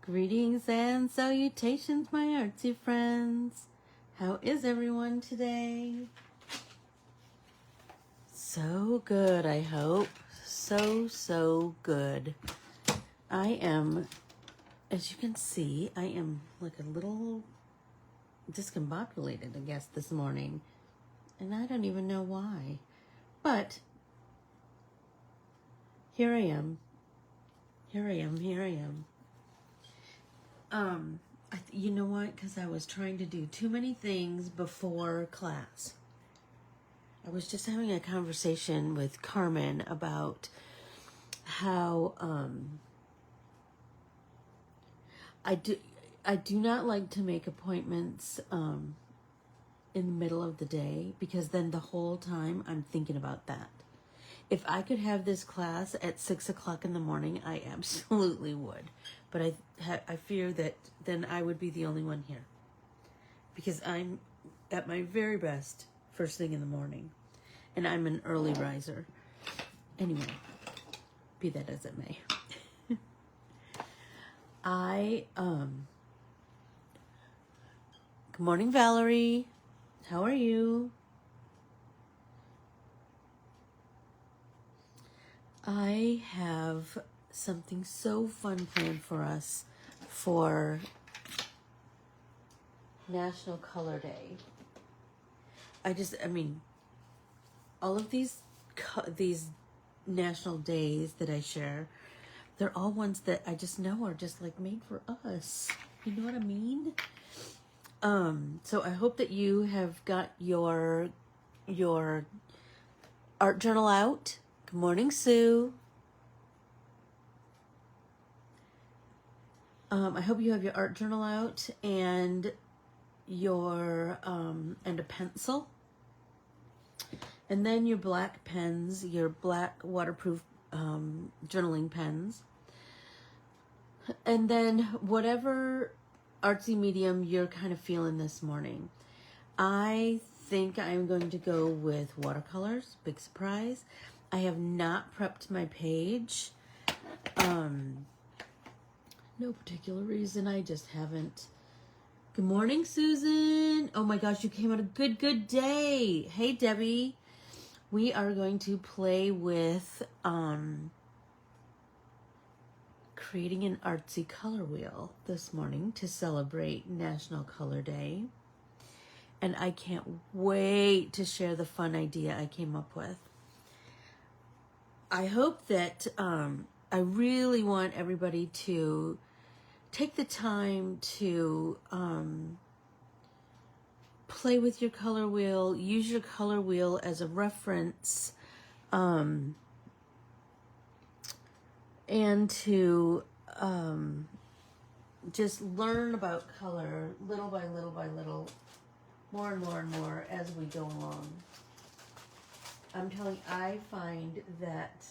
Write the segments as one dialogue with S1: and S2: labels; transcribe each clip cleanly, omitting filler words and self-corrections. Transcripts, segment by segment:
S1: Greetings and salutations, my artsy friends. How is everyone today? So good, I hope. So good. I am, as you can see, I am like a little discombobulated, I guess, this morning. And I don't even know why. But here I am. You know what? Because I was trying to do too many things before class. I was just having a conversation with Carmen about how I do not like to make appointments in the middle of the day, because then the whole time I'm thinking about that. If I could have this class at 6 o'clock in the morning, I absolutely would. But I fear that then I would be the only one here, because I'm at my very best first thing in the morning, and I'm an early riser. Anyway, be that as it may. Good morning, Valerie. How are you? I have something so fun planned for us for National Color Day. All of these national days that I share, they're all ones that I just know are just like made for us. You know what I mean? So I hope that you have got your art journal out. Good morning, Sue. I hope you have your art journal out and your and a pencil, and then your black pens, your black waterproof journaling pens, and then whatever artsy medium you're kind of feeling this morning. I think I'm going to go with watercolors. Big surprise. I have not prepped my page. No particular reason. I just haven't. Good morning, Susan. Oh my gosh, you came on a good day. Hey, Debbie. We are going to play with creating an artsy color wheel this morning to celebrate National Color Day. And I can't wait to share the fun idea I came up with. I hope that I really want everybody to take the time to play with your color wheel, use your color wheel as a reference, and to just learn about color little by little, more and more as we go along. I'm telling you, I find that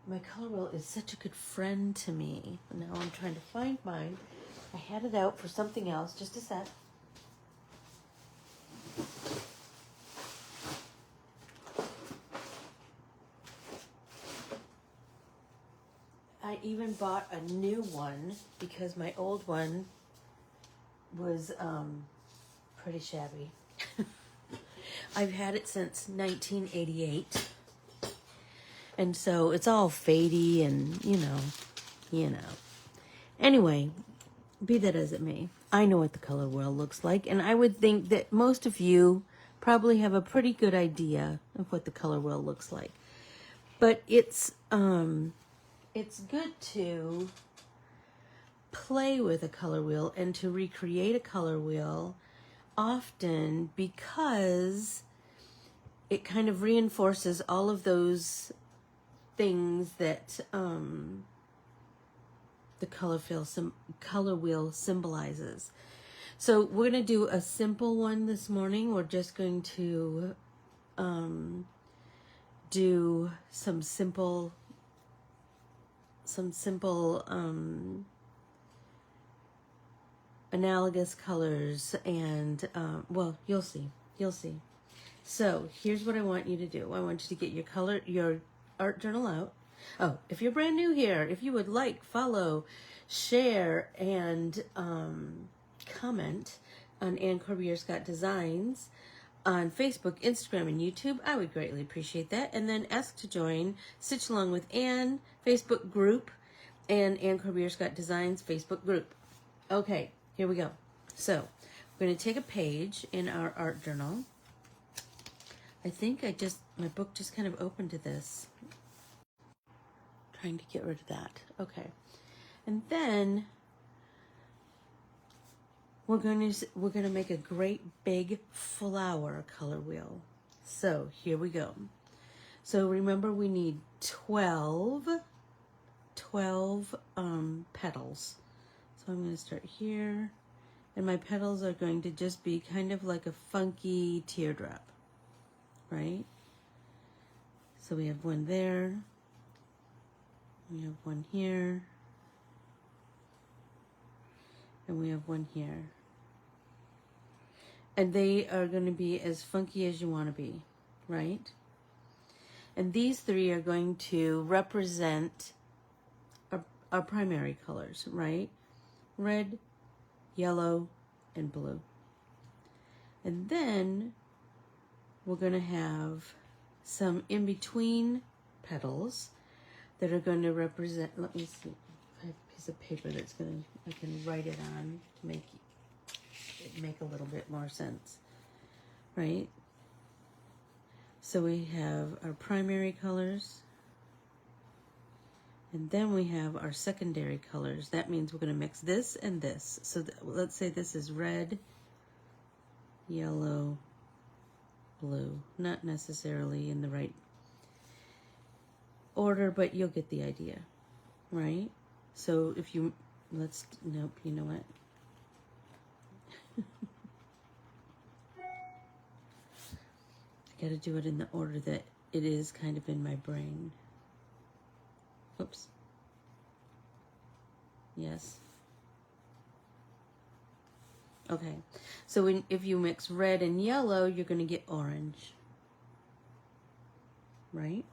S1: my color wheel is such a good friend to me. Now I'm trying to find mine. I had it out for something else. Just a sec. I even bought a new one because my old one was pretty shabby. I've had it since 1988. And so it's all fadey and, you know. Anyway, be that as it may, I know what the color wheel looks like. And I would think that most of you probably have a pretty good idea of what the color wheel looks like. But it's good to play with a color wheel and to recreate a color wheel often, because it kind of reinforces all of those things that the color wheel symbolizes. So we're going to do a simple one this morning. We're just going to do some simple analogous colors, and well, you'll see. So here's what I want you to do. I want you to get your art journal out. Oh, if you're brand new here, if you would like, follow, share, and comment on Ann Corbiere-Scott Designs on Facebook, Instagram, and YouTube, I would greatly appreciate that. And then ask to join Stitch Along with Ann Facebook group and Ann Corbiere-Scott Designs Facebook group. Okay, here we go. So we're going to take a page in our art journal. I think my book just kind of opened to this. Trying to get rid of that. Okay. And then we're going to make a great big flower color wheel. So here we go. So remember, we need 12 petals. So I'm going to start here, and my petals are going to just be kind of like a funky teardrop, right? So we have one there, we have one here, and we have one here. And they are going to be as funky as you want to be, right? And these three are going to represent our primary colors, right? Red, yellow, and blue. And then we're going to have some in-between petals that are going to represent, let me see, I have a piece of paper that's I can write it on to make it make a little bit more sense, right? So we have our primary colors, and then we have our secondary colors. That means we're going to mix this and this. So let's say this is red, yellow, blue. Not necessarily in the right order, but you'll get the idea, right? So if you, nope, you know what? I gotta do it in the order that it is kind of in my brain. Oops. Yes. Okay. So if you mix red and yellow, you're going to get orange. Right?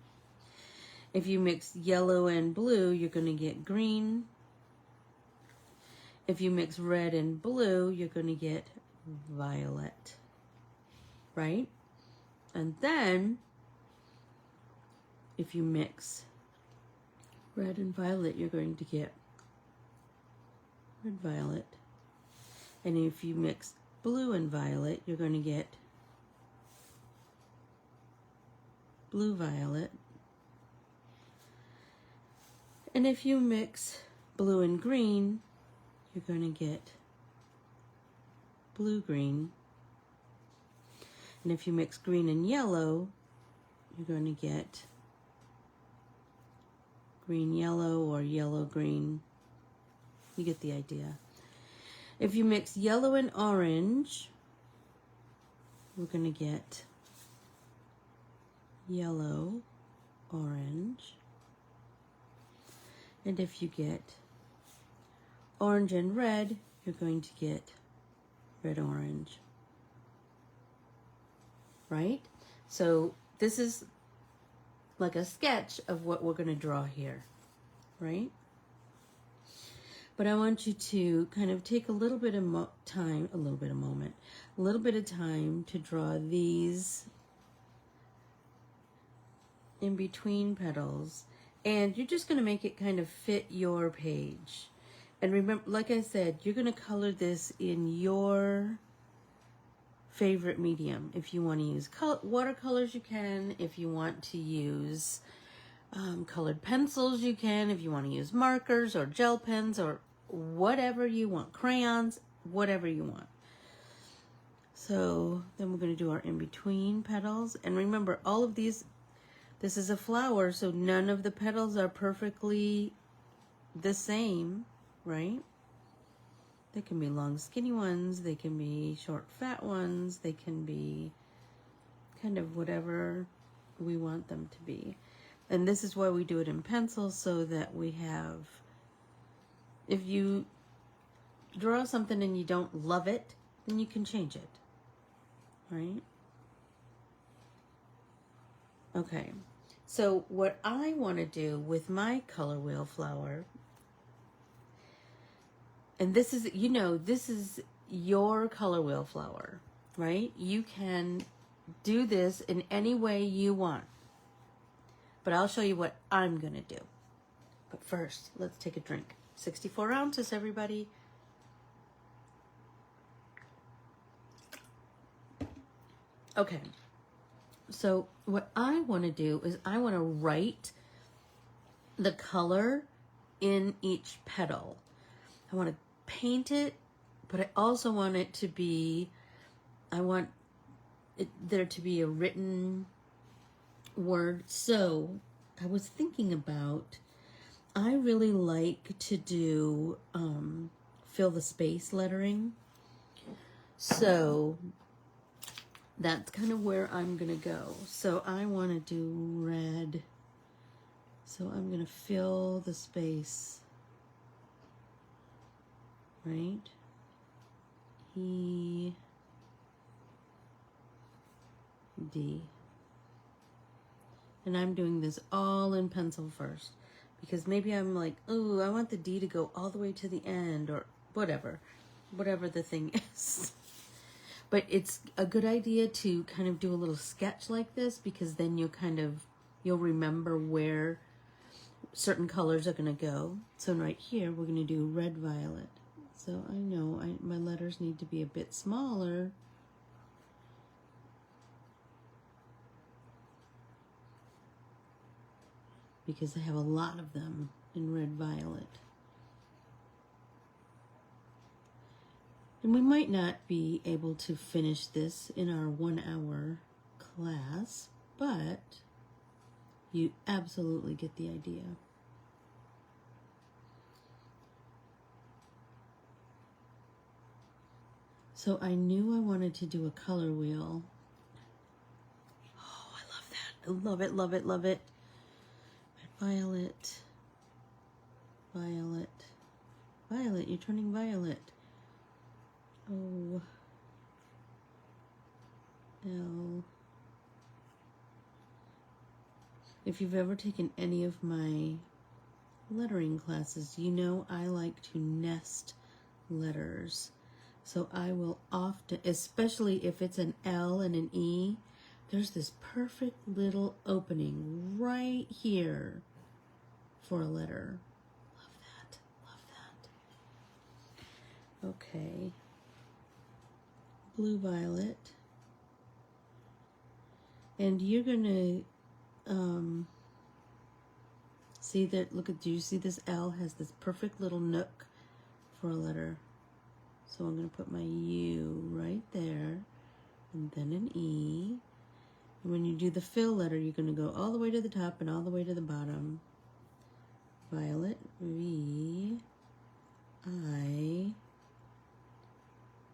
S1: If you mix yellow and blue, you're going to get green. If you mix red and blue, you're going to get violet. Right? And then, if you mix red and violet, you're going to get red violet. And if you mix blue and violet, you're going to get blue violet. And if you mix blue and green, you're going to get blue green. And if you mix green and yellow, you're going to get green yellow or yellow green. You get the idea. If you mix yellow and orange, we're going to get yellow, orange. And if you get orange and red, you're going to get red, orange. Right? So this is like a sketch of what we're going to draw here, right? But I want you to kind of take a little bit of time to draw these in between petals, and you're just going to make it kind of fit your page. And remember, like I said, you're going to color this in your favorite medium. If you want to use watercolors, you can. If you want to use colored pencils, you can. If you want to use markers or gel pens or whatever you want, crayons, whatever you want. So then we're going to do our in-between petals. And remember, all of these, this is a flower, so none of the petals are perfectly the same, right? They can be long, skinny ones. They can be short, fat ones. They can be kind of whatever we want them to be. And this is why we do it in pencil, so that we have, if you draw something and you don't love it, then you can change it, right? Okay, So what I want to do with my color wheel flower, and this is, you know, this is your color wheel flower, right? You can do this in any way you want, but I'll show you what I'm going to do. But first, let's take a drink. 64 ounces, everybody. Okay. So what I want to do is I want to write the color in each petal. I want to paint it, but I also want it to be, I want there to be a written word. So I was thinking about, I really like to do fill the space lettering. So that's kind of where I'm going to go. So I want to do red. So I'm going to fill the space. Right? E, D. And I'm doing this all in pencil first. Because maybe I'm like, oh, I want the D to go all the way to the end, or whatever. Whatever the thing is. But it's a good idea to kind of do a little sketch like this, because then you'll remember where certain colors are going to go. So right here, we're going to do red, violet. So I know my letters need to be a bit smaller. Because I have a lot of them in red, violet. And we might not be able to finish this in our 1 hour class, but you absolutely get the idea. So I knew I wanted to do a color wheel. Oh, I love that. I love it, love it, love it. Violet, violet, violet, you're turning violet. O, L. If you've ever taken any of my lettering classes, you know I like to nest letters. So I will often, especially if it's an L and an E, there's this perfect little opening right here for a letter. Love that, love that. Okay. Blue, violet. And you're gonna see that, do you see this L has this perfect little nook for a letter? So I'm going to put my U right there, and then an E. And when you do the fill letter, you're going to go all the way to the top and all the way to the bottom. Violet, V, I,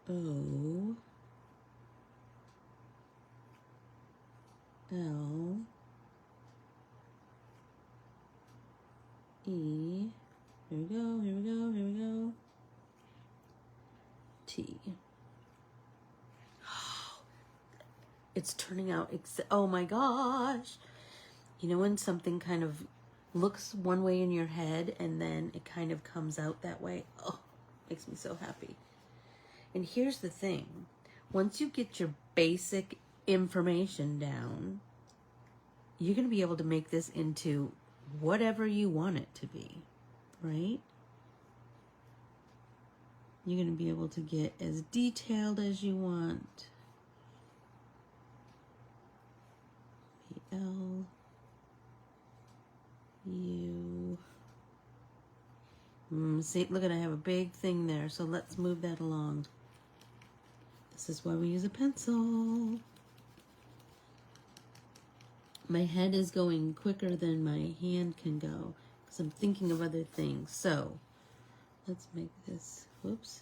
S1: O, L, E. Here we go, here we go, here we go. T. It's turning out, oh my gosh. You know when something kind of looks one way in your head and then it kind of comes out that way? Oh, makes me so happy. And here's the thing. Once you get your basic information down, you're going to be able to make this into whatever you want it to be, right? You're going to be able to get as detailed as you want. L, U. See, look at, I have a big thing there, so let's move that along. This is why we use a pencil. My head is going quicker than my hand can go because I'm thinking of other things. So let's make this, whoops.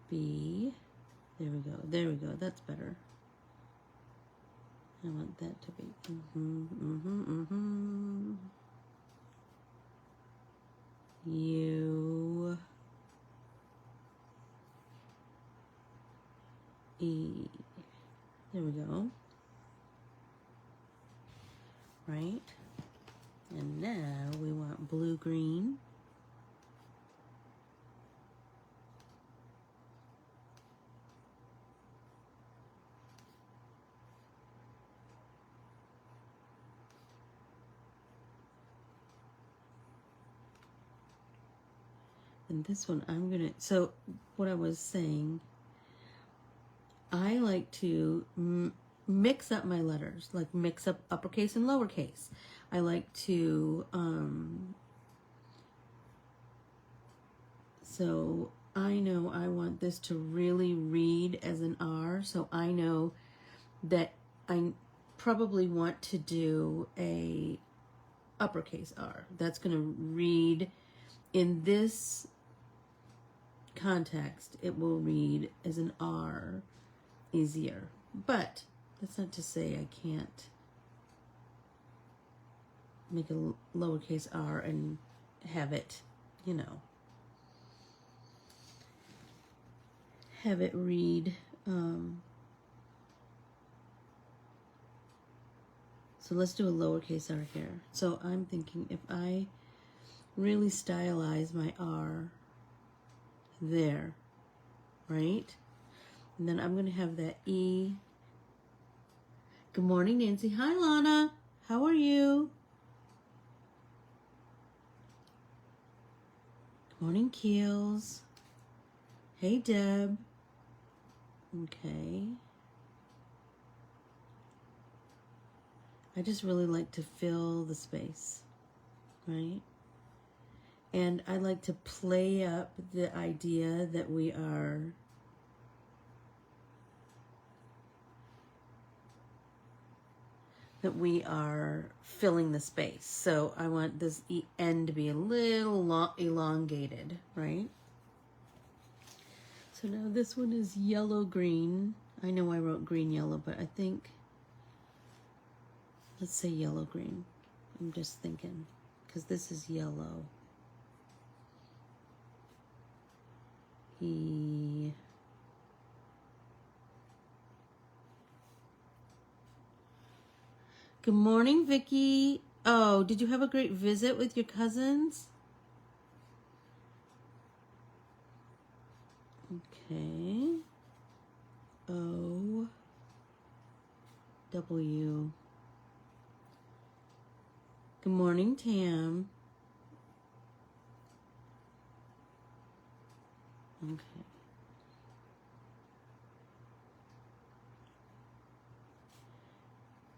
S1: B, there we go, there we go, that's better. I want that to be, U, right? And now we want blue-green. And this one I'm gonna, so what I was saying, I like to mix up my letters, like mix up uppercase and lowercase. I like to, so I know I want this to really read as an R, so I know that I probably want to do a uppercase R. That's gonna read in this context, it will read as an R easier. But that's not to say I can't make a lowercase r and have it, you know, have it read. So let's do a lowercase r here. So I'm thinking if I really stylize my R there, right? And then I'm going to have that E. Good morning, Nancy. Hi, Lana. How are you? Good morning, Keels. Hey, Deb. Okay. I just really like to fill the space, right? And I like to play up the idea that we are filling the space. So I want this end to be a little elongated, right? So now this one is yellow-green. I know I wrote green-yellow, but I think, let's say yellow-green. I'm just thinking, because this is yellow. Good morning, Vicky. Oh, did you have a great visit with your cousins? Okay. O W. Good morning, Tam. Okay.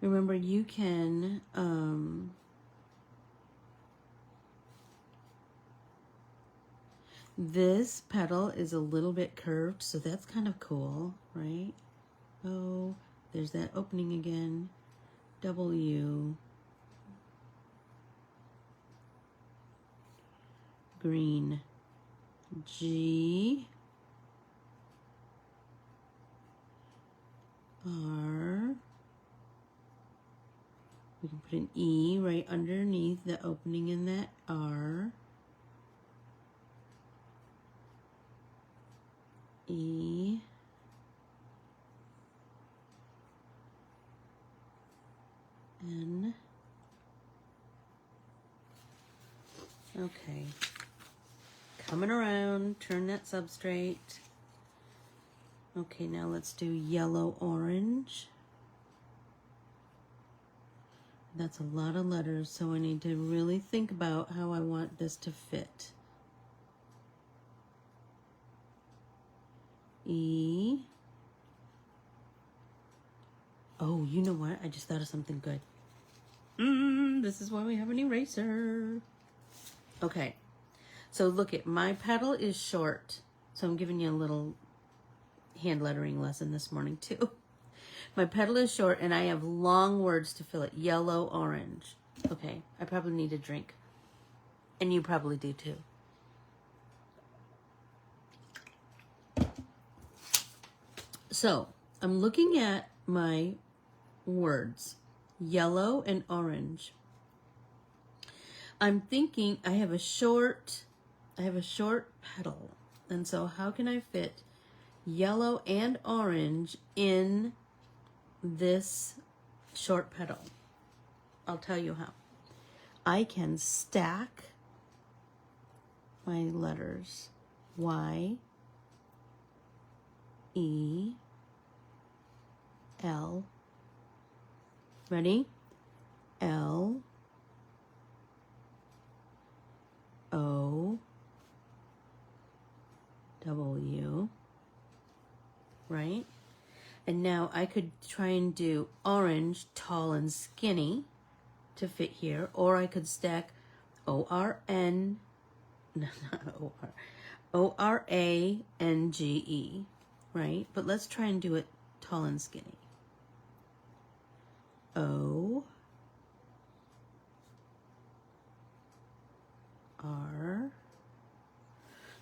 S1: Remember, you can this petal is a little bit curved, so that's kind of cool, right? Oh, there's that opening again. W. Green. G. R. We can put an E right underneath the opening in that R. E. N. Okay. Coming around, turn that substrate. Okay, now let's do yellow-orange. That's a lot of letters, so I need to really think about how I want this to fit. E. Oh, you know what? I just thought of something good. This is why we have an eraser. Okay, so look at my petal is short, so I'm giving you a little hand lettering lesson this morning too. My petal is short and I have long words to fill it. Yellow, orange. Okay, I probably need a drink. And you probably do too. So, I'm looking at my words. Yellow and orange. I'm thinking I have a short petal. And so how can I fit yellow and orange in this short petal? I'll tell you how. I can stack my letters. Y, E, L. Ready? L, O, W, right? And now I could try and do orange, tall and skinny to fit here, or I could stack O-R-N, no, not O-R, O-R-A-N-G-E, right? But let's try and do it tall and skinny. O, R.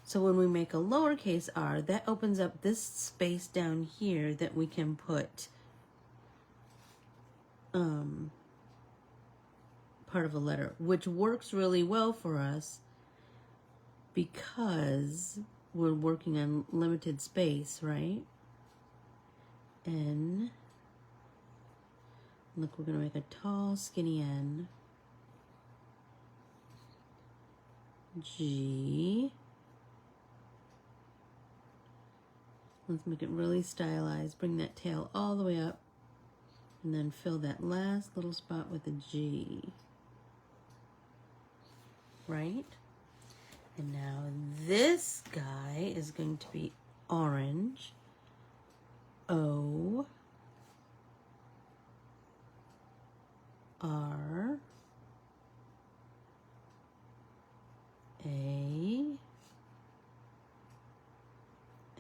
S1: So when we make a lowercase r, that opens up this space down here that we can put part of a letter, which works really well for us because we're working on limited space, right? N. Look, we're going to make a tall, skinny N. G. Let's make it really stylized. Bring that tail all the way up. And then fill that last little spot with a G. Right? And now this guy is going to be orange. O. R. A.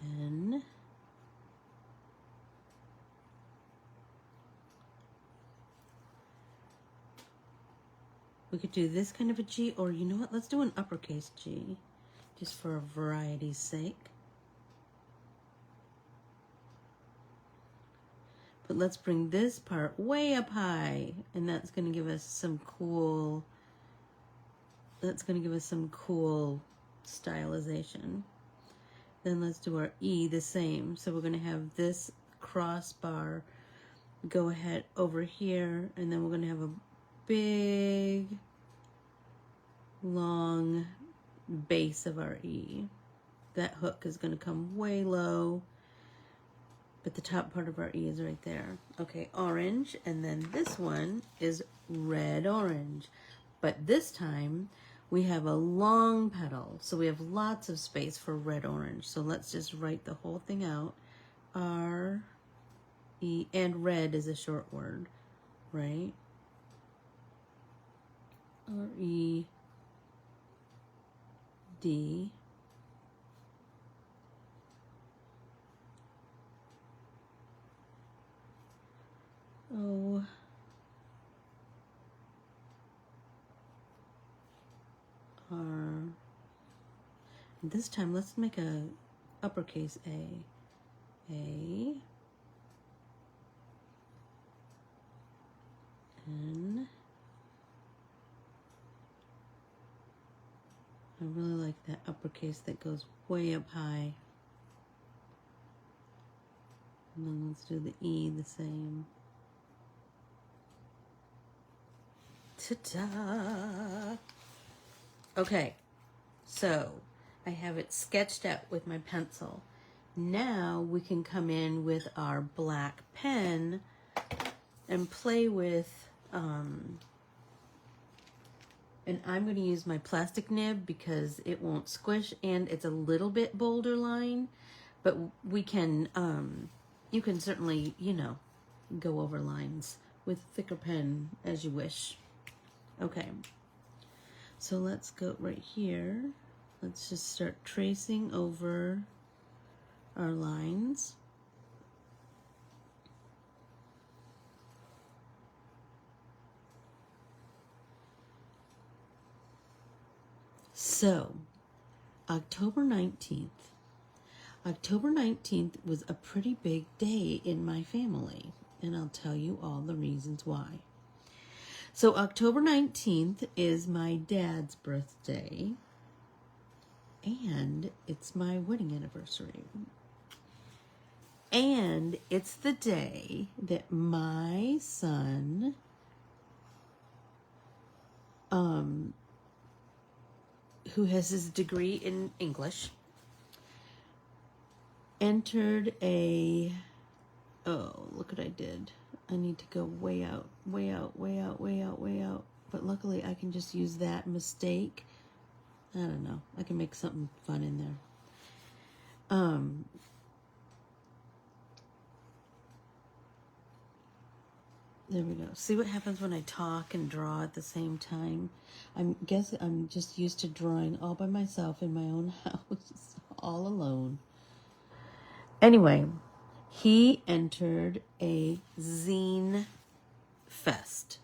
S1: N. We could do this kind of a G, or you know what, let's do an uppercase G, just for variety's sake. But let's bring this part way up high, and that's going to give us some cool, stylization. Then let's do our E the same. So we're going to have this crossbar go ahead over here, and then we're going to have a big, long base of our E. That hook is going to come way low, but the top part of our E is right there. Okay, orange, and then this one is red-orange. But this time, we have a long petal, so we have lots of space for red-orange. So let's just write the whole thing out. R, E, and red is a short word, right? R, E, D, O, R. This time, let's make a uppercase A. A, N. I really like that uppercase that goes way up high. And then let's do the E the same. Ta-da! Okay, so I have it sketched out with my pencil. Now we can come in with our black pen and play with, and I'm going to use my plastic nib because it won't squish and it's a little bit bolder line, but we can, you can certainly, you know, go over lines with thicker pen as you wish. Okay, so let's go right here. Let's just start tracing over our lines. So, October 19th. October 19th was a pretty big day in my family, and I'll tell you all the reasons why. So October 19th is my dad's birthday, and it's my wedding anniversary. And it's the day that my son who has his degree in English, entered a, oh, look what I did. I need to go way out, way out, way out, way out, way out. But luckily I can just use that mistake. I don't know. I can make something fun in there. There we go. See what happens when I talk and draw at the same time? I'm just used to drawing all by myself in my own house, all alone. Anyway, he entered a zine fest.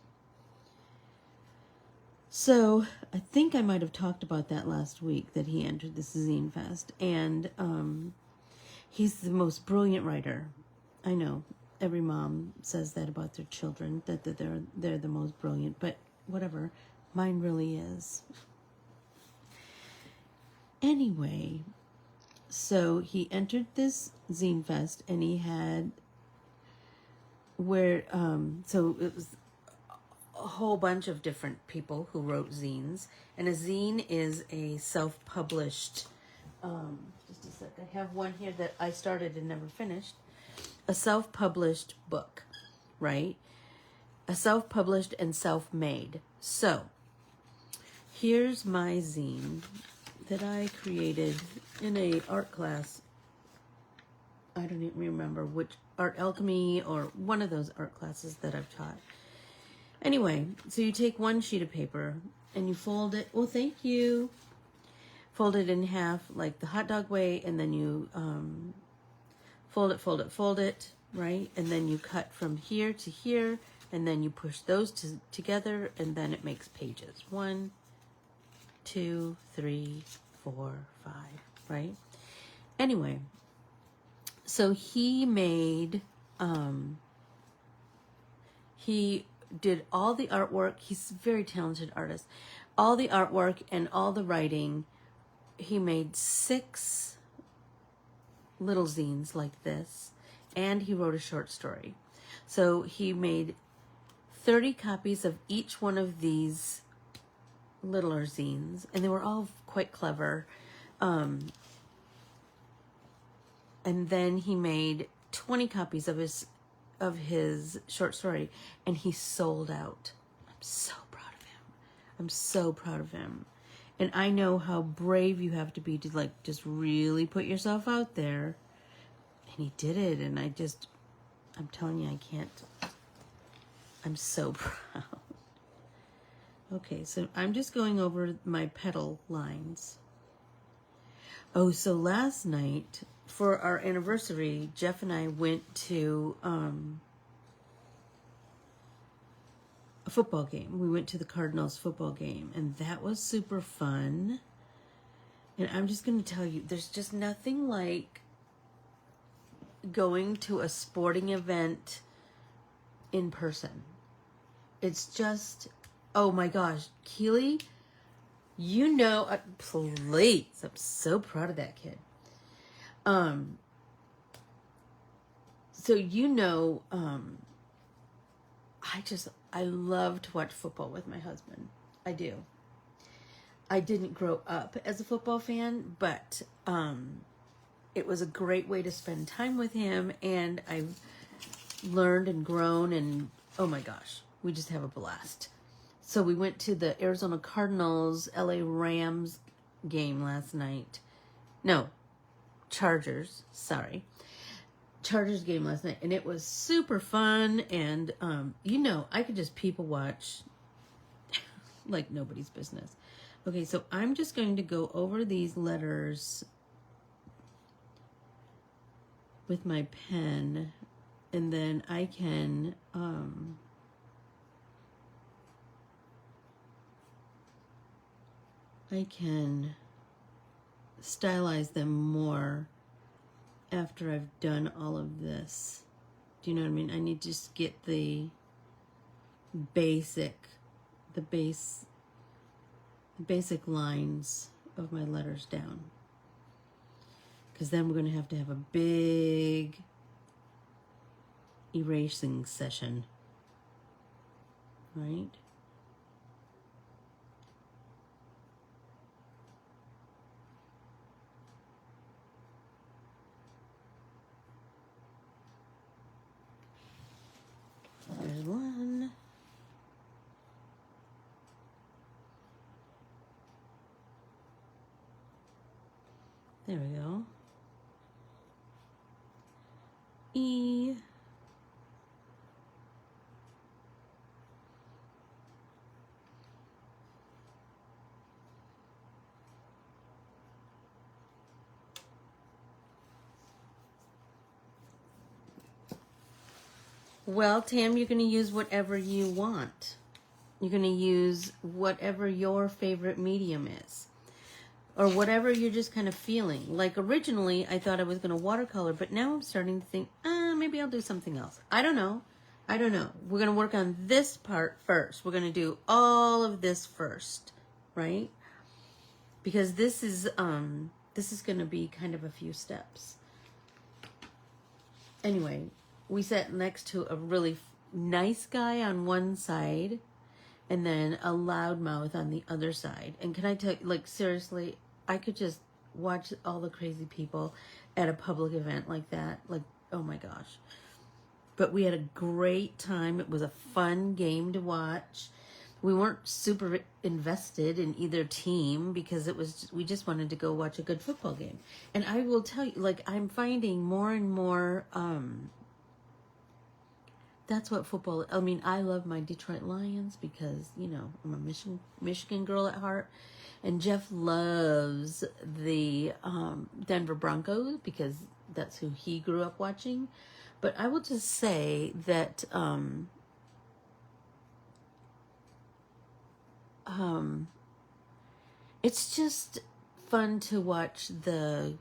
S1: So I think I might have talked about that last week, that he entered this zine fest. And he's the most brilliant writer. I know. Every mom says that about their children, that they're the most brilliant, but whatever, mine really is. Anyway, so he entered this zine fest, and he had so it was a whole bunch of different people who wrote zines, and a zine is a self-published. Just a sec, I have one here that I started and never finished. A self-published book, right? A self-published and self-made. So, here's my zine that I created in a art class. I don't even remember which, art alchemy or one of those art classes that I've taught. Anyway, so you take one sheet of paper and you fold it. Oh, thank you. Fold it in half like the hot dog way, and then you fold it, right? And then you cut from here to here, and then you push those together, and then it makes pages. 1, 2, 3, 4, 5, right? Anyway, so he made, he did all the artwork. He's a very talented artist. All the artwork and all the writing. He made 6 little zines like this, and he wrote a short story. So he made 30 copies of each one of these littler zines, and they were all quite clever. And then he made 20 copies of his short story, and he sold out. I'm so proud of him. I'm so proud of him. And I know how brave you have to be to like just really put yourself out there. And he did it, and I'm telling you, I can't. I'm so proud. Okay, so I'm just going over my petal lines. Oh, so last night for our anniversary, Jeff and I went to a football game. We went to the Cardinals football game, and that was super fun. And I'm just going to tell you, there's just nothing like going to a sporting event in person. It's just, oh my gosh, Keely, you know, please, I'm so proud of that kid. So you know, I love to watch football with my husband. I do. I didn't grow up as a football fan, but it was a great way to spend time with him, and I've learned and grown, and oh my gosh, we just have a blast. So we went to the Arizona Cardinals LA Rams game last night. No, Chargers game last night, and it was super fun. And you know, I could just people watch like nobody's business. Okay, so I'm just going to go over these letters with my pen, and then I can stylize them more after I've done all of this. Do you know what I mean? I need to just get the basic lines of my letters down. Because then we're going to have a big erasing session. Right? There we go. E. Well, Tam, you're going to use whatever you want. You're going to use whatever your favorite medium is. Or whatever you're just kind of feeling. Like originally, I thought I was going to watercolor, but now I'm starting to think, maybe I'll do something else. I don't know. We're going to work on this part first. We're going to do all of this first, right? Because this is going to be kind of a few steps. Anyway, we sat next to a really nice guy on one side and then a loudmouth on the other side. And can I tell you, like, seriously, I could just watch all the crazy people at a public event like that. Like, oh my gosh. But we had a great time. It was a fun game to watch. We weren't super invested in either team because we just wanted to go watch a good football game. And I will tell you, like, I'm finding more and more, that's what football, I mean, I love my Detroit Lions because, you know, I'm a Michigan girl at heart. And Jeff loves the Denver Broncos because that's who he grew up watching. But I will just say that it's just fun to watch the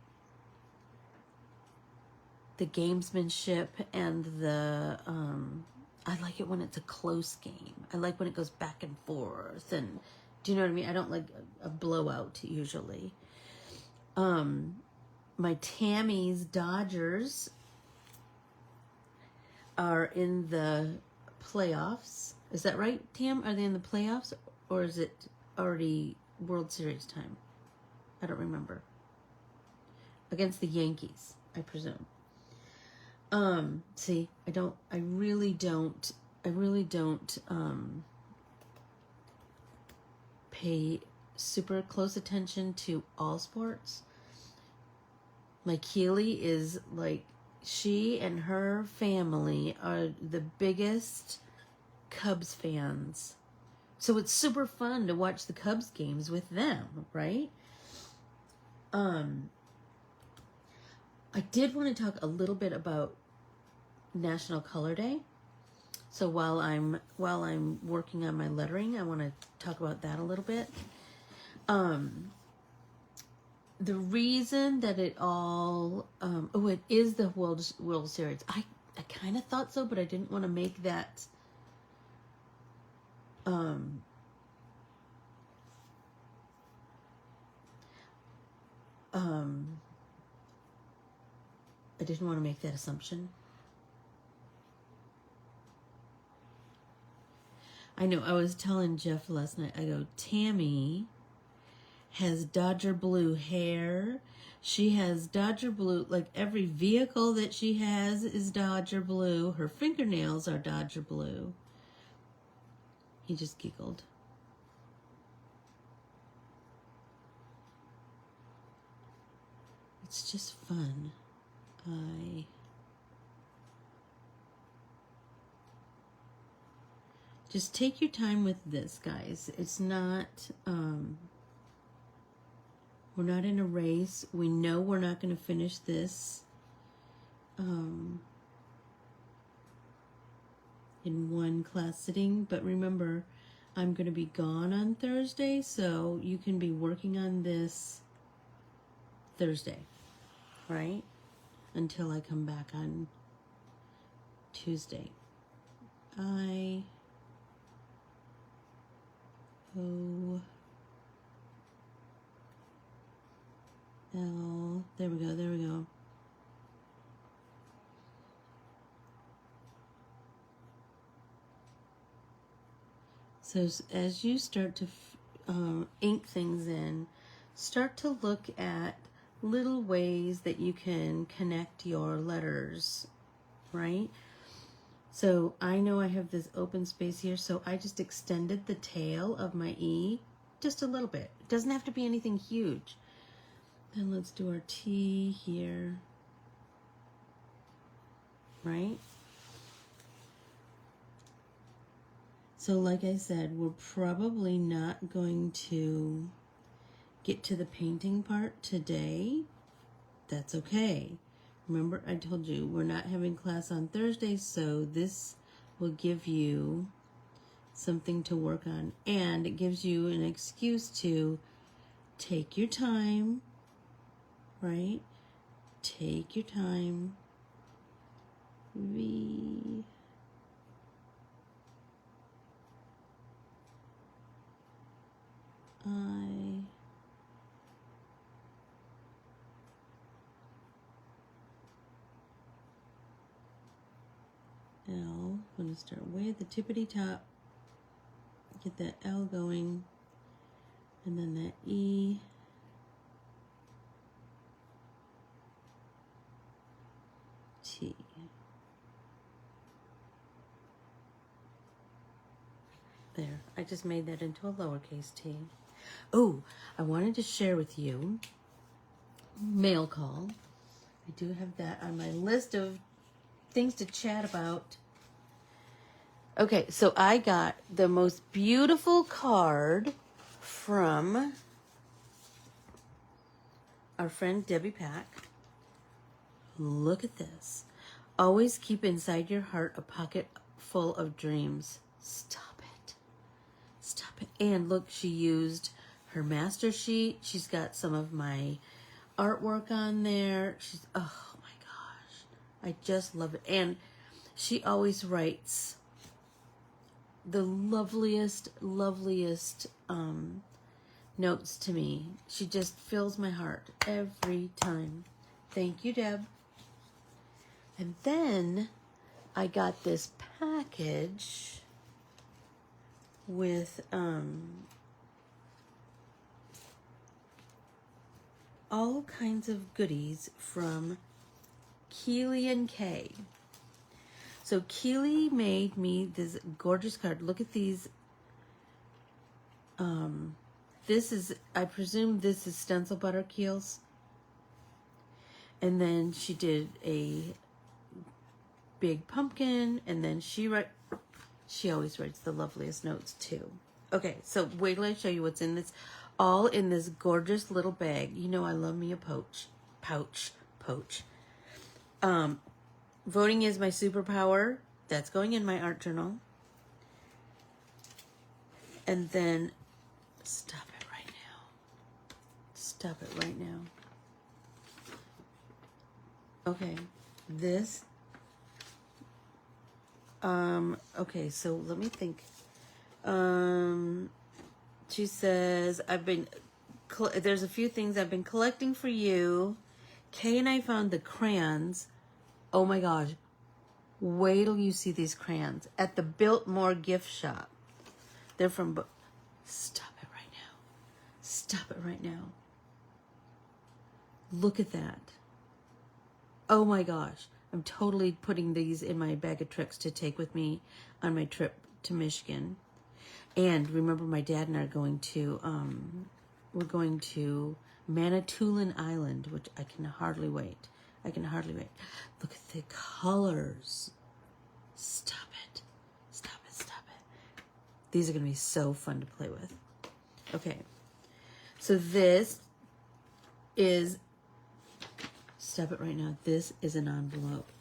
S1: gamesmanship and the I like it when it's a close game. I like when it goes back and forth, and do you know what I mean? I don't like a blowout usually. My Tammy's Dodgers are in the playoffs. Is that right, Tam? Are they in the playoffs, or is it already World Series time? I don't remember. Against the Yankees, I presume. See, I really don't pay super close attention to all sports. My Keely is like, she and her family are the biggest Cubs fans. So it's super fun to watch the Cubs games with them, right? I did want to talk a little bit about National Color Day. So while I'm working on my lettering, I want to talk about that a little bit. The reason that it all it is the World Series. I kind of thought so, but I didn't want to make that I didn't want to make that assumption. I know, I was telling Jeff last night, I go, Tammy has Dodger blue hair. She has Dodger blue, like every vehicle that she has is Dodger blue. Her fingernails are Dodger blue. He just giggled. It's just fun. Just take your time with this, guys. It's not, we're not in a race. We know we're not going to finish this in one class sitting. But remember, I'm going to be gone on Thursday, so you can be working on this Thursday, right? Until I come back on Tuesday. There we go. So as you start to ink things in, start to look at little ways that you can connect your letters, right? So I know I have this open space here, so I just extended the tail of my E just a little bit. It doesn't have to be anything huge. Then let's do our T here. Right? So like I said, we're probably not going to get to the painting part today. That's okay. Remember, I told you we're not having class on Thursday, so this will give you something to work on. And it gives you an excuse to take your time, right? Take your time. V. I. L. I'm going to start way at the tippity top. Get that L going. And then that E. T. There. I just made that into a lowercase t. Oh, I wanted to share with you mail call. I do have that on my list of things to chat about. Okay, so I got the most beautiful card from our friend Debbie Pack. Look at this. Always keep inside your heart a pocket full of dreams. Stop it. Stop it. And look, she used her master sheet. She's got some of my artwork on there. She's, oh my gosh. I just love it. And she always writes the loveliest notes to me. She just fills my heart every time. Thank you, Deb. And then I got this package with all kinds of goodies from Keely and Kay. So Keely made me this gorgeous card. Look at these. This is, I presume this is stencil butter keels. And then she did a big pumpkin, and then she always writes the loveliest notes too. Okay, so wait till I show you what's in this. All in this gorgeous little bag. You know I love me a pouch. Voting is my superpower. That's going in my art journal. And then, stop it right now. Stop it right now. Okay, this. Okay, so let me think. She says, there's a few things I've been collecting for you. Kay and I found the crayons. Oh my gosh. Wait till you see these crayons at the Biltmore gift shop. They're from, stop it right now. Stop it right now. Look at that. Oh my gosh. I'm totally putting these in my bag of tricks to take with me on my trip to Michigan. And remember, my dad and I are going to, we're going to Manitoulin Island, which I can hardly wait. Look at the colors. Stop it. These are going to be so fun to play with. Okay. So this is, stop it right now. This is an envelope.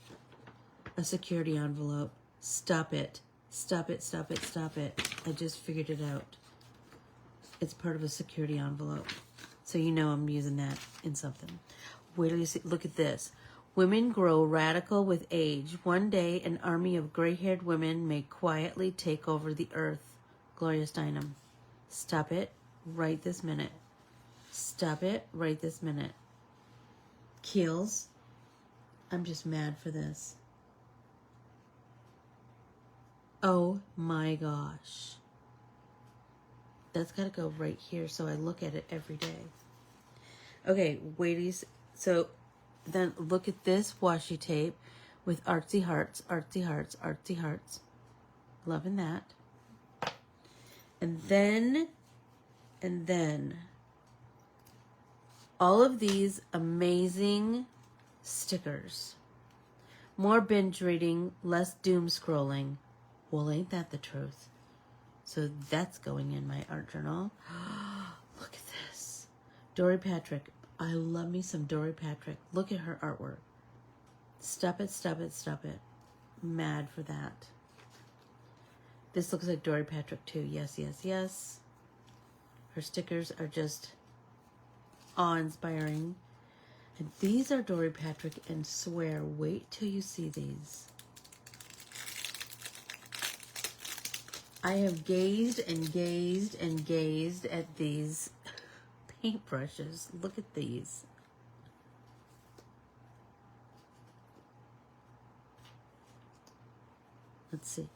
S1: A security envelope. Stop it. I just figured it out. It's part of a security envelope. So you know I'm using that in something. Wait till you see. Look at this. Women grow radical with age. One day, an army of gray-haired women may quietly take over the earth. Gloria Steinem. Stop it right this minute. Keels. I'm just mad for this. Oh my gosh. That's got to go right here so I look at it every day. Okay, waities. So then look at this washi tape with artsy hearts. Loving that. And then all of these amazing stickers. More binge reading, less doom scrolling. Well, ain't that the truth? So that's going in my art journal. Look at this. Dory Patrick. I love me some Dory Patrick. Look at her artwork. Stop it, stop it, stop it. Mad for that. This looks like Dory Patrick too. Yes, yes, yes. Her stickers are just awe-inspiring. And these are Dory Patrick, and swear, wait till you see these. I have gazed and gazed and gazed at these paintbrushes. Look at these. Let's see.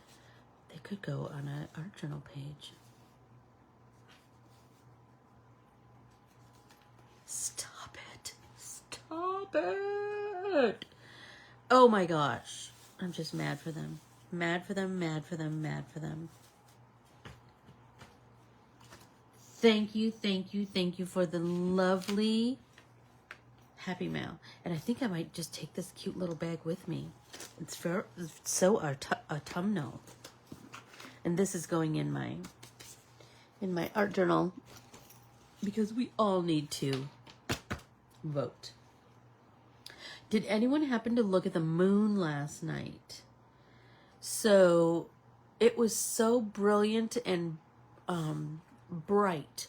S1: They could go on an art journal page. Stop it. Stop it. Oh my gosh. I'm just mad for them. Mad for them, mad for them, mad for them. Thank you, thank you, thank you for the lovely Happy Mail. And I think I might just take this cute little bag with me. It's so autumnal. And this is going in my art journal because we all need to vote. Did anyone happen to look at the moon last night? So it was so brilliant and bright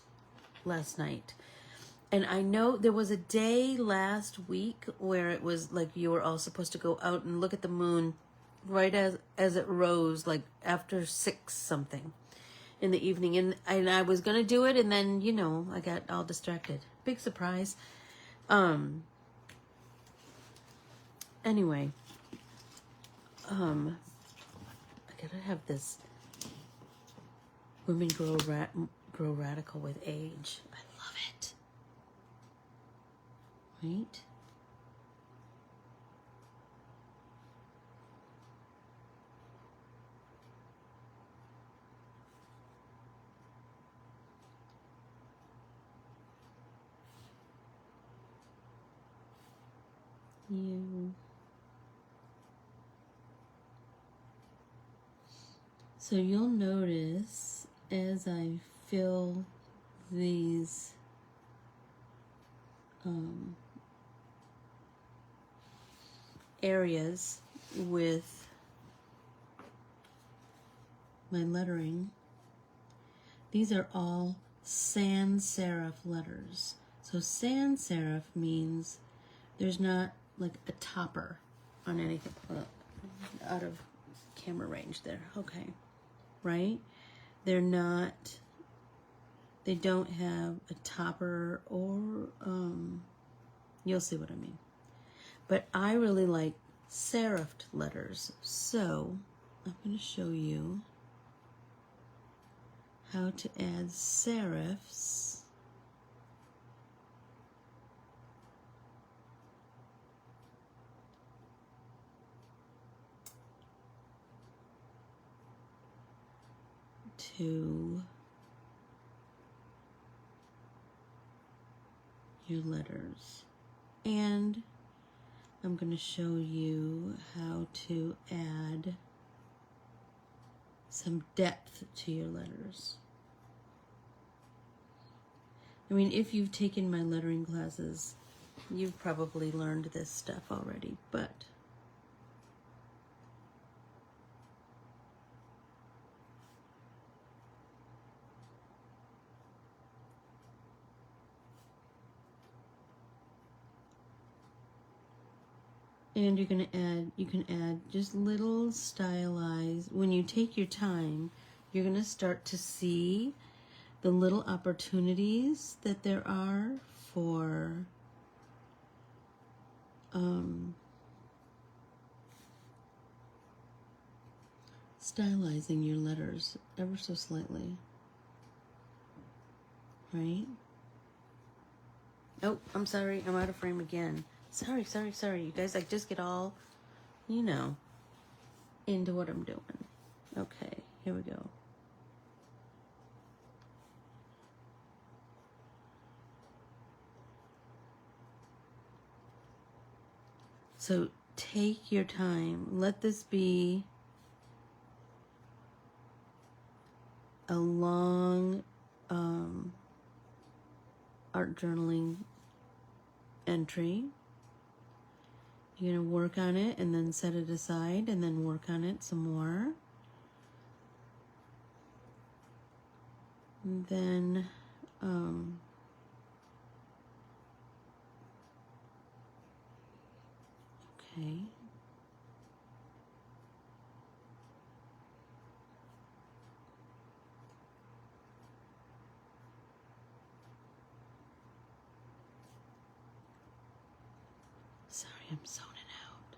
S1: last night. And I know there was a day last week where it was like you were all supposed to go out and look at the moon right as it rose, like after 6 something in the evening. And I was going to do it, and then, you know, I got all distracted. Big surprise. Anyway, I gotta have this Women Grow Radical with Age. I love it. Right? So you'll notice as I fill these areas with my lettering, these are all sans serif letters. So sans serif means there's not like a topper on anything. Out of camera range there. Okay. Right? They don't have a topper or, you'll see what I mean. But I really like serifed letters. So I'm going to show you how to add serifs to your letters. And I'm going to show you how to add some depth to your letters. I mean, if you've taken my lettering classes, you've probably learned this stuff already, but and you can add just little stylized, when you take your time, you're going to start to see the little opportunities that there are for stylizing your letters ever so slightly, right? Oh, I'm sorry, I'm out of frame again. Sorry. You guys, I just get all, you know, into what I'm doing. Okay, here we go. So take your time. Let this be a long art journaling entry. You're going to work on it and then set it aside and then work on it some more. And then okay. Sorry, I'm zoning out.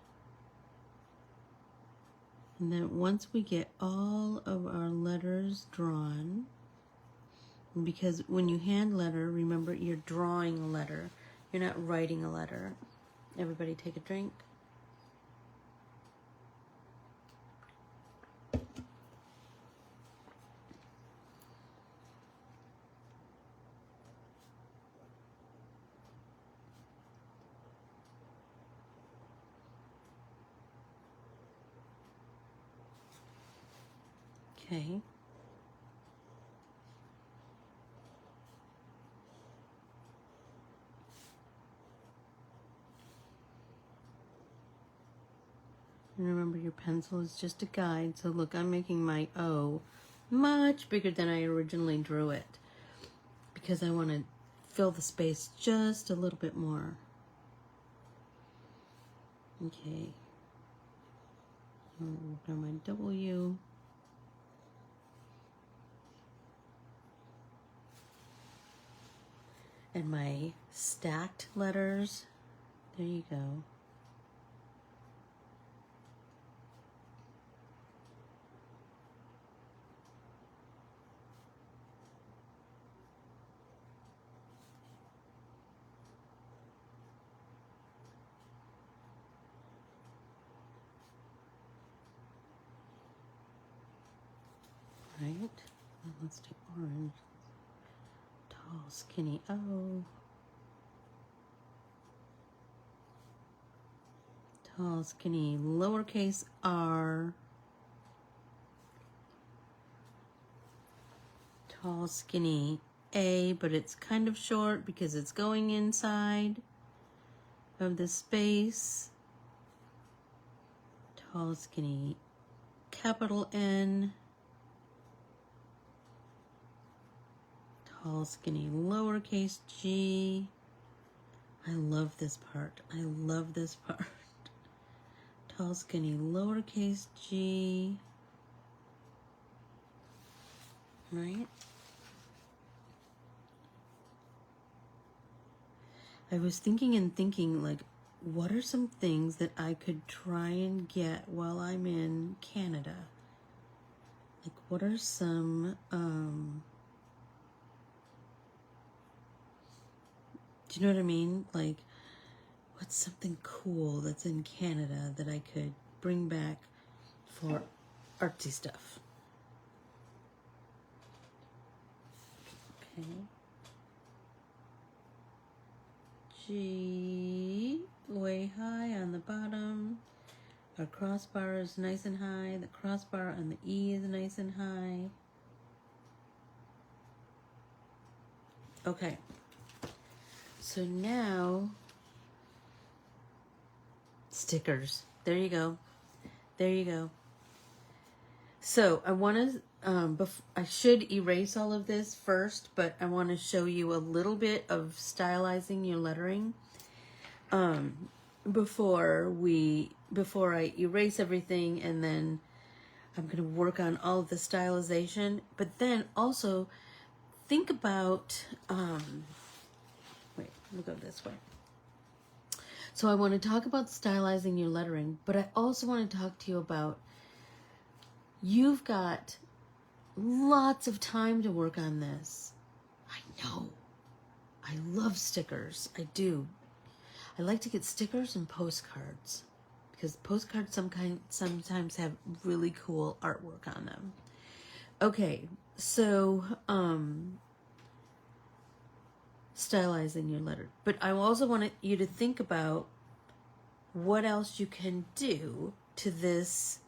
S1: And then once we get all of our letters drawn, because when you hand letter, remember you're drawing a letter. You're not writing a letter. Everybody take a drink. Okay. And remember, your pencil is just a guide. So look, I'm making my O much bigger than I originally drew it, because I want to fill the space just a little bit more. Okay. I'm going to work on my W. And my stacked letters. There you go. Right. And let's do orange. Tall, skinny O. Tall, skinny, lowercase r. Tall, skinny A, but it's kind of short because it's going inside of the space. Tall, skinny, capital N. Tall, skinny, lowercase g. I love this part. I love this part. Tall, skinny, lowercase g. Right? I was thinking, like, what are some things that I could try and get while I'm in Canada? Like, what are some, do you know what I mean? Like, what's something cool that's in Canada that I could bring back for artsy stuff? Okay. G, way high on the bottom. Our crossbar is nice and high. The crossbar on the E is nice and high. Okay. So now, stickers. There you go. There you go. So I want to, I should erase all of this first, but I want to show you a little bit of stylizing your lettering before I erase everything, and then I'm going to work on all of the stylization. But then also think about, wait, we'll go this way. So I want to talk about stylizing your lettering, but I also want to talk to you about, you've got lots of time to work on this. I know. I love stickers. I do. I like to get stickers and postcards, because postcards sometimes have really cool artwork on them. Okay, so stylizing your letter. But I also want you to think about what else you can do to this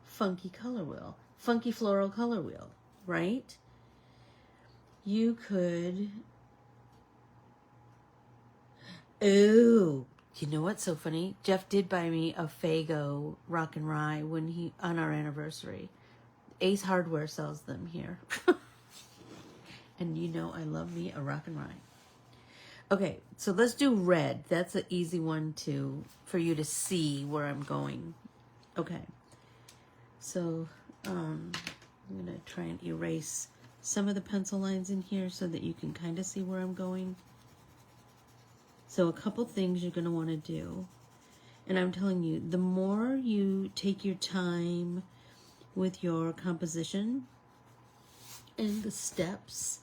S1: funky color wheel, funky floral color wheel, right? You could, oh, you know what's so funny? Jeff did buy me a Faygo Rock and Rye on our anniversary. Ace Hardware sells them here. And you know I love me a Rock and Rye. Okay, so let's do red. That's an easy one for you to see where I'm going. Okay, so I'm going to try and erase some of the pencil lines in here so that you can kind of see where I'm going. So a couple things you're going to want to do. And I'm telling you, the more you take your time with your composition and the steps,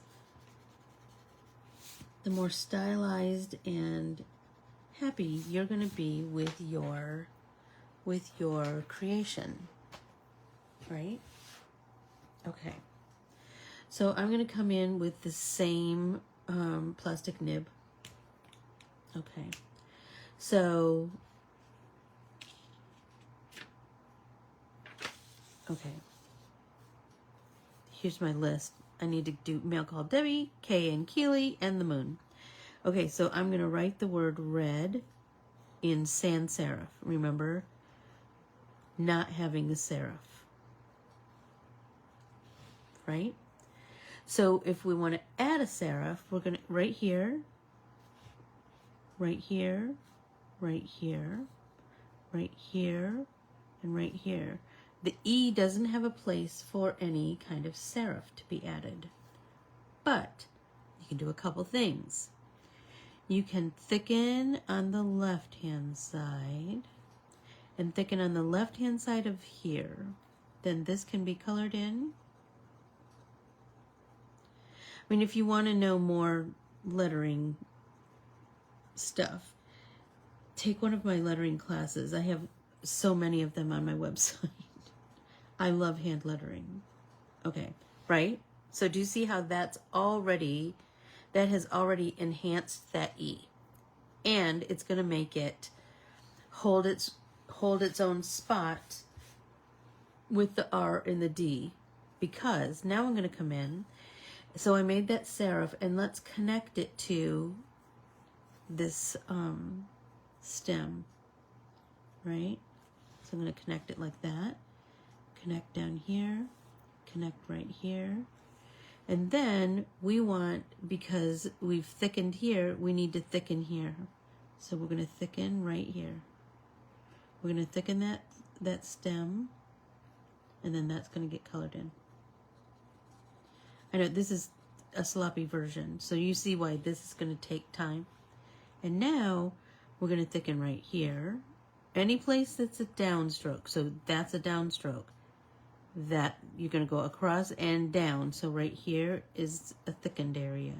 S1: the more stylized and happy you're going to be with your creation, right? Okay. So I'm going to come in with the same plastic nib. Okay. So, okay. Here's my list. I need to do Mail Call Debbie, Kay and Keely, and the moon. Okay, so I'm going to write the word red in sans serif. Remember, not having a serif. Right? So if we want to add a serif, we're going to, right here, right here, right here, right here, and right here. The E doesn't have a place for any kind of serif to be added. But you can do a couple things. You can thicken on the left-hand side and thicken on the left-hand side of here. Then this can be colored in. I mean, if you want to know more lettering stuff, take one of my lettering classes. I have so many of them on my website. I love hand lettering. Okay, right? So do you see how that has already enhanced that E? And it's going to make it hold its own spot with the R and the D, because now I'm going to come in. So I made that serif, and let's connect it to this stem, right? So I'm going to connect it like that. Connect down here, connect right here. And then we want, because we've thickened here, we need to thicken here. So we're going to thicken right here. We're going to thicken that stem, and then that's going to get colored in. I know this is a sloppy version, so you see why this is going to take time. And now we're going to thicken right here. Any place that's a downstroke, so that's a downstroke. That you're going to go across and down. So right here is a thickened area.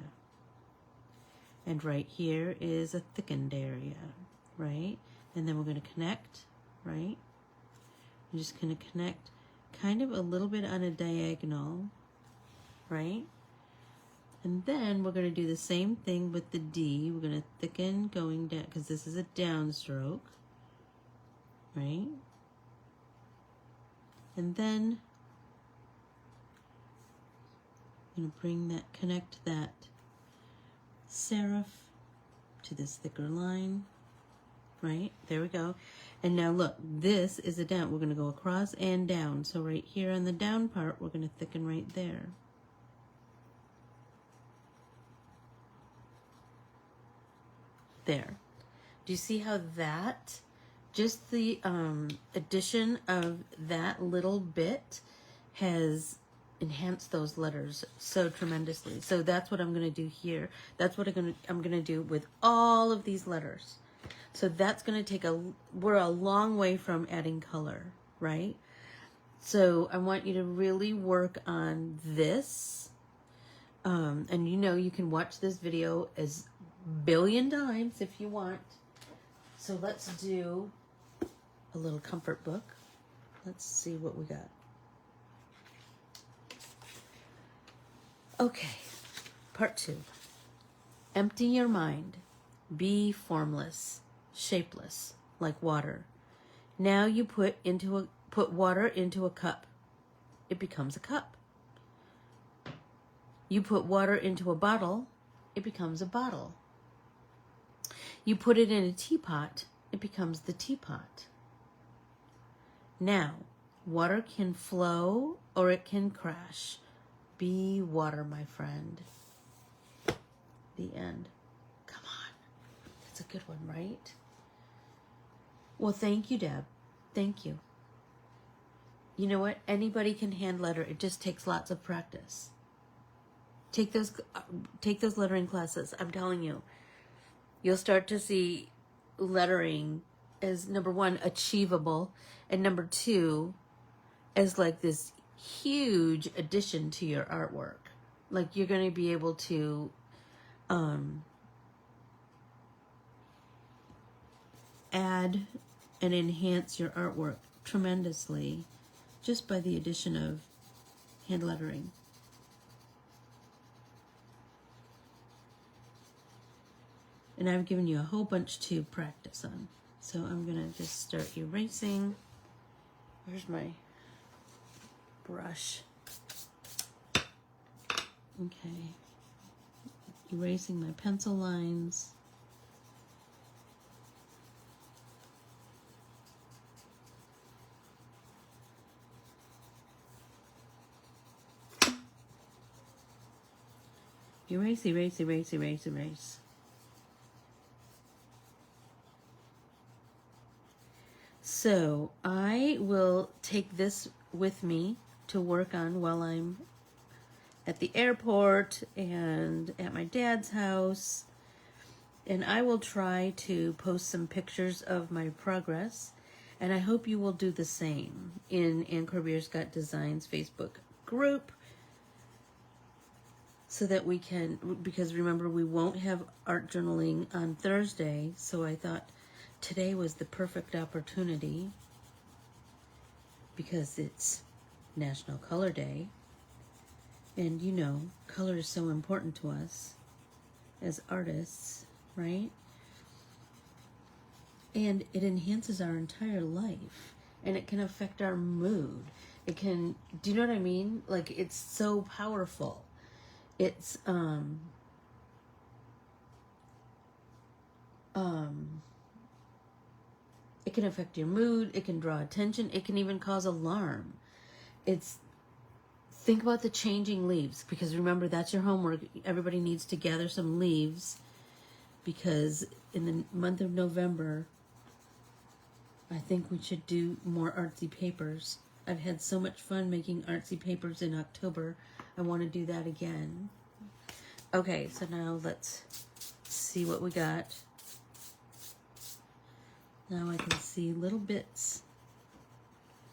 S1: And right here is a thickened area, right? And then we're going to connect, right? I'm just going to connect kind of a little bit on a diagonal, right? And then we're going to do the same thing with the D. We're going to thicken going down, because this is a downstroke, right? And then I'm going to connect that serif to this thicker line, right? There we go. And now look, this is a down. We're going to go across and down. So right here on the down part, we're going to thicken right there. There. Do you see how that, just the addition of that little bit has enhanced those letters so tremendously? So that's what I'm going to do here. That's what I'm going to do with all of these letters. So that's going to take we're a long way from adding color, right? So I want you to really work on this. And you can watch this video as billion times if you want. So let's do a little comfort book. Let's see what we got. Okay, part 2. Empty your mind. Be formless. shapeless, like water. Now you put water into a cup. It becomes a cup. You put water into a bottle, it becomes a bottle. You put it in a teapot, it becomes the teapot. Now, water can flow or it can crash. Be water, my friend. The end. Come on. That's a good one, right? Well, thank you, Deb. Thank you. You know what? Anybody can hand letter. It just takes lots of practice. Take those lettering classes. I'm telling you. You'll start to see lettering as, number one, achievable, and number two, as like this huge addition to your artwork. Like you're going to be able to add and enhance your artwork tremendously just by the addition of hand lettering. And I've given you a whole bunch to practice on. So I'm going to just start erasing. Where's my brush? Okay. Erasing my pencil lines. Erase, erase, erase, erase, erase. So I will take this with me to work on while I'm at the airport and at my dad's house. And I will try to post some pictures of my progress. And I hope you will do the same in Corbiere-Scott Designs Facebook group. So that we can, because remember we won't have art journaling on Thursday. So I thought today was the perfect opportunity because it's National Color Day. And you know, color is so important to us as artists, right? And it enhances our entire life. And it can affect our mood. It can, do you know what I mean? Like, it's so powerful. It's, it can affect your mood. It can draw attention. It can even cause alarm. Think about the changing leaves, because remember, that's your homework. Everybody needs to gather some leaves, because in the month of November, I think we should do more artsy papers. I've had so much fun making artsy papers in October. I want to do that again. Okay, so now let's see what we got. Now I can see little bits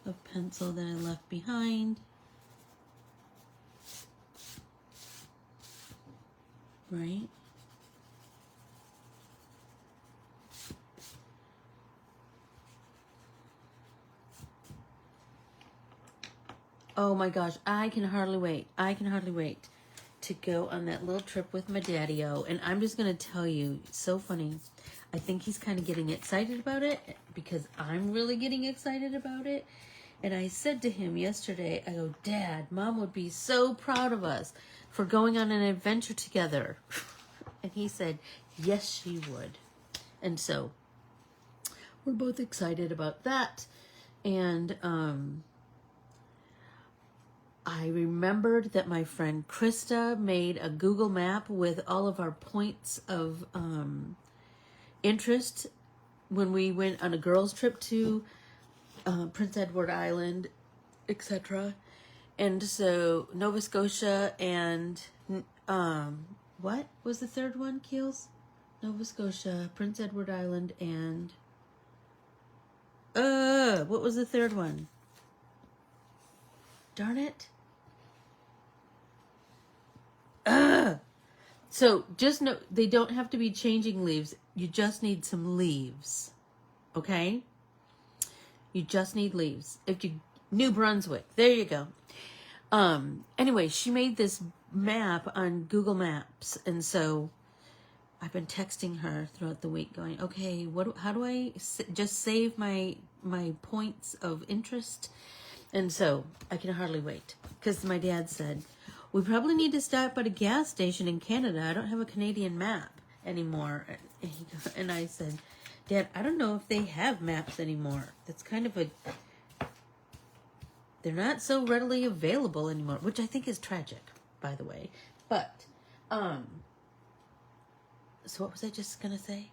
S1: of pencil that I left behind. Right? Oh my gosh, I can hardly wait. I can hardly wait to go on that little trip with my daddy-o. And I'm just going to tell you, it's so funny. I think he's kind of getting excited about it because I'm really getting excited about it. And I said to him yesterday, I go, Dad, Mom would be so proud of us for going on an adventure together. And he said, yes, she would. And so we're both excited about that. And I remembered that my friend Krista made a Google map with all of our points of interest when we went on a girls' trip to Prince Edward Island, etc. And so Nova Scotia and what was the third one, Keels? Nova Scotia, Prince Edward Island, and what was the third one? Darn it. So just know, they don't have to be changing leaves. You just need some leaves. Okay? You just need leaves. New Brunswick. There you go. Anyway, she made this map on Google Maps. And so I've been texting her throughout the week going, okay, how do I just save my points of interest? And so I can hardly wait, because my dad said, we probably need to stop at a gas station in Canada. I don't have a Canadian map anymore. And I said, Dad, I don't know if they have maps anymore. That's kind of they're not so readily available anymore, which I think is tragic, by the way. But, so what was I just going to say?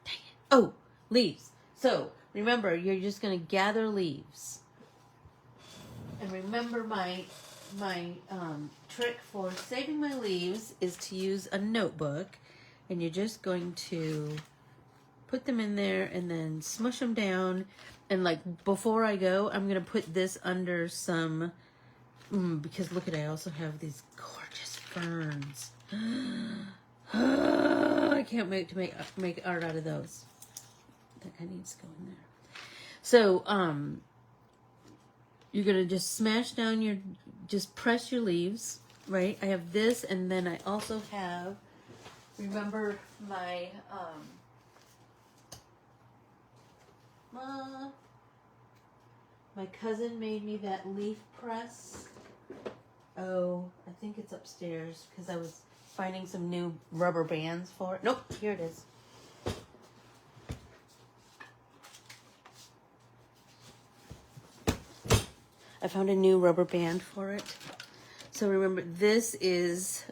S1: Dang it. Oh, leaves. So remember, you're just going to gather leaves. And remember, my trick for saving my leaves is to use a notebook, and you're just going to put them in there and then smush them down. And like before I go, I'm going to put this under some, because look at, I also have these gorgeous ferns. I can't wait to make art out of those. That guy needs to go in there. So, you're going to just smash down just press your leaves, right? I have this, and then I also have, remember my, my cousin made me that leaf press. Oh, I think it's upstairs, because I was finding some new rubber bands for it. Nope, here it is. I found a new rubber band for it. So remember, this is,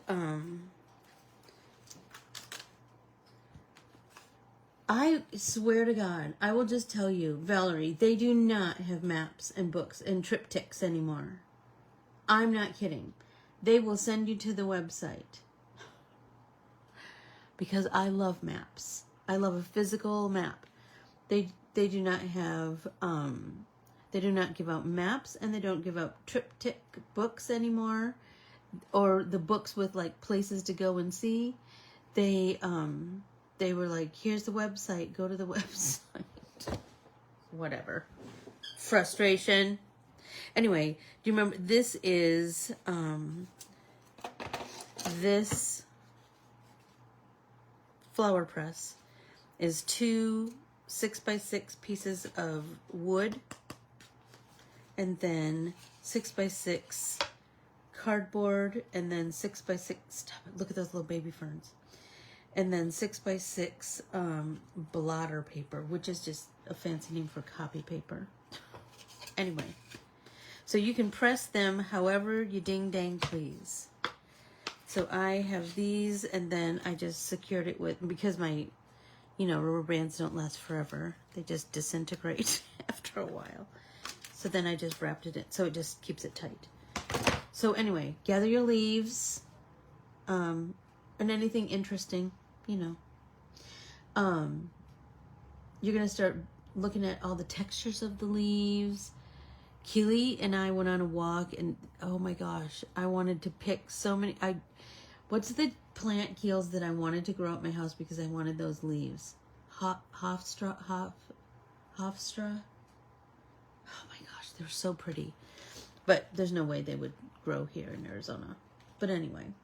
S1: I swear to God, I will just tell you, Valerie, they do not have maps and books and triptychs anymore. I'm not kidding. They will send you to the website. Because I love maps. I love a physical map. They do not have, they do not give out maps, and they don't give out triptych books anymore, or the books with like places to go and see. They were like, here's the website, go to the website. Whatever. Frustration. Anyway, do you remember, this is, this flower press is 2 6x6 pieces of wood, and then 6x6 cardboard, and then 6x6, stop it, look at those little baby ferns. And then 6x6 blotter paper, which is just a fancy name for copy paper. Anyway, so you can press them however you ding dang please. So I have these, and then I just secured it with, because my, rubber bands don't last forever. They just disintegrate after a while. So then I just wrapped it in, so it just keeps it tight. So anyway, gather your leaves, and anything interesting, You're going to start looking at all the textures of the leaves. Keely and I went on a walk, and oh my gosh, I wanted to pick so many. What's the plant, Keels, that I wanted to grow at my house because I wanted those leaves? Hofstra. Oh my gosh, they're so pretty. But there's no way they would grow here in Arizona. But anyway.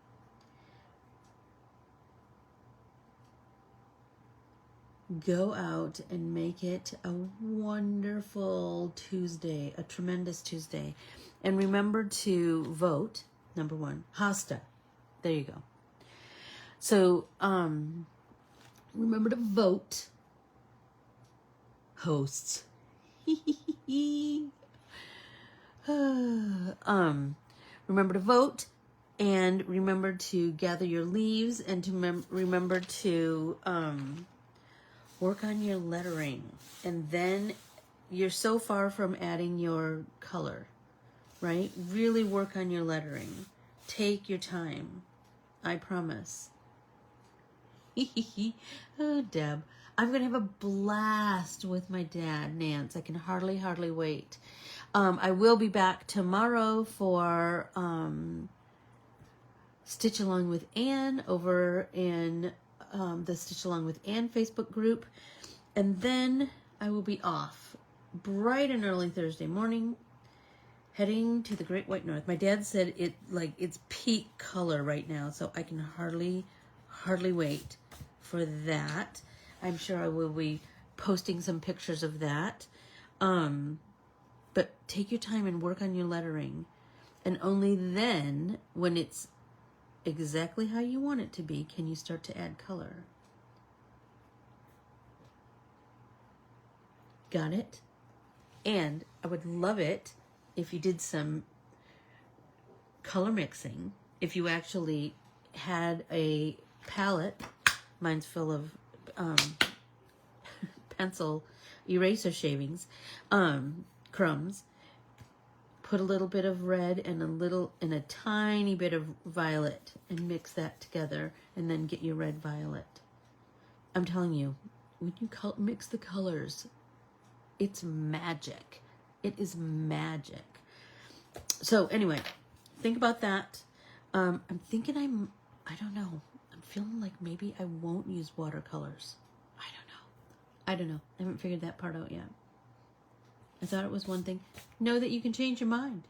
S1: Go out and make it a wonderful Tuesday, a tremendous Tuesday. And remember to vote, number 1, Hasta. There you go. So, remember to vote. Hosts. Remember to vote, and remember to gather your leaves, and to remember to work on your lettering. And then you're so far from adding your color, right? Really work on your lettering. Take your time. I promise. Oh, Deb. I'm going to have a blast with my dad, Nance. I can hardly wait. I will be back tomorrow for Stitch Along with Anne over in the Stitch Along with Anne Facebook group. And then I will be off bright and early Thursday morning, heading to the Great White North. My dad said it's peak color right now, so I can hardly wait for that. I'm sure I will be posting some pictures of that. But take your time and work on your lettering. And only then, when it's exactly how you want it to be, can you start to add color. Got it? And I would love it if you did some color mixing. If you actually had a palette, mine's full of pencil eraser shavings, crumbs. Put a little bit of red and a tiny bit of violet and mix that together, and then get your red violet. I'm telling you, when you mix the colors, it's magic. It is magic. So anyway, think about that. I'm thinking I don't know. I'm feeling like maybe I won't use watercolors. I don't know. I haven't figured that part out yet. I thought it was one thing. Know that you can change your mind.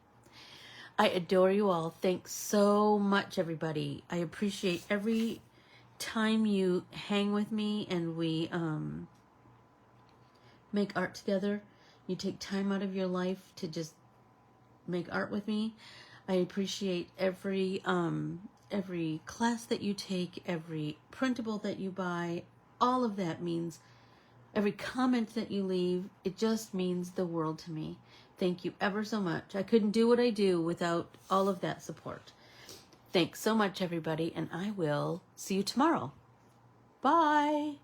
S1: I adore you all. Thanks so much, everybody. I appreciate every time you hang with me and we make art together. You take time out of your life to just make art with me. I appreciate every class that you take, every printable that you buy. All of that means, every comment that you leave, it just means the world to me. Thank you ever so much. I couldn't do what I do without all of that support. Thanks so much, everybody, and I will see you tomorrow. Bye.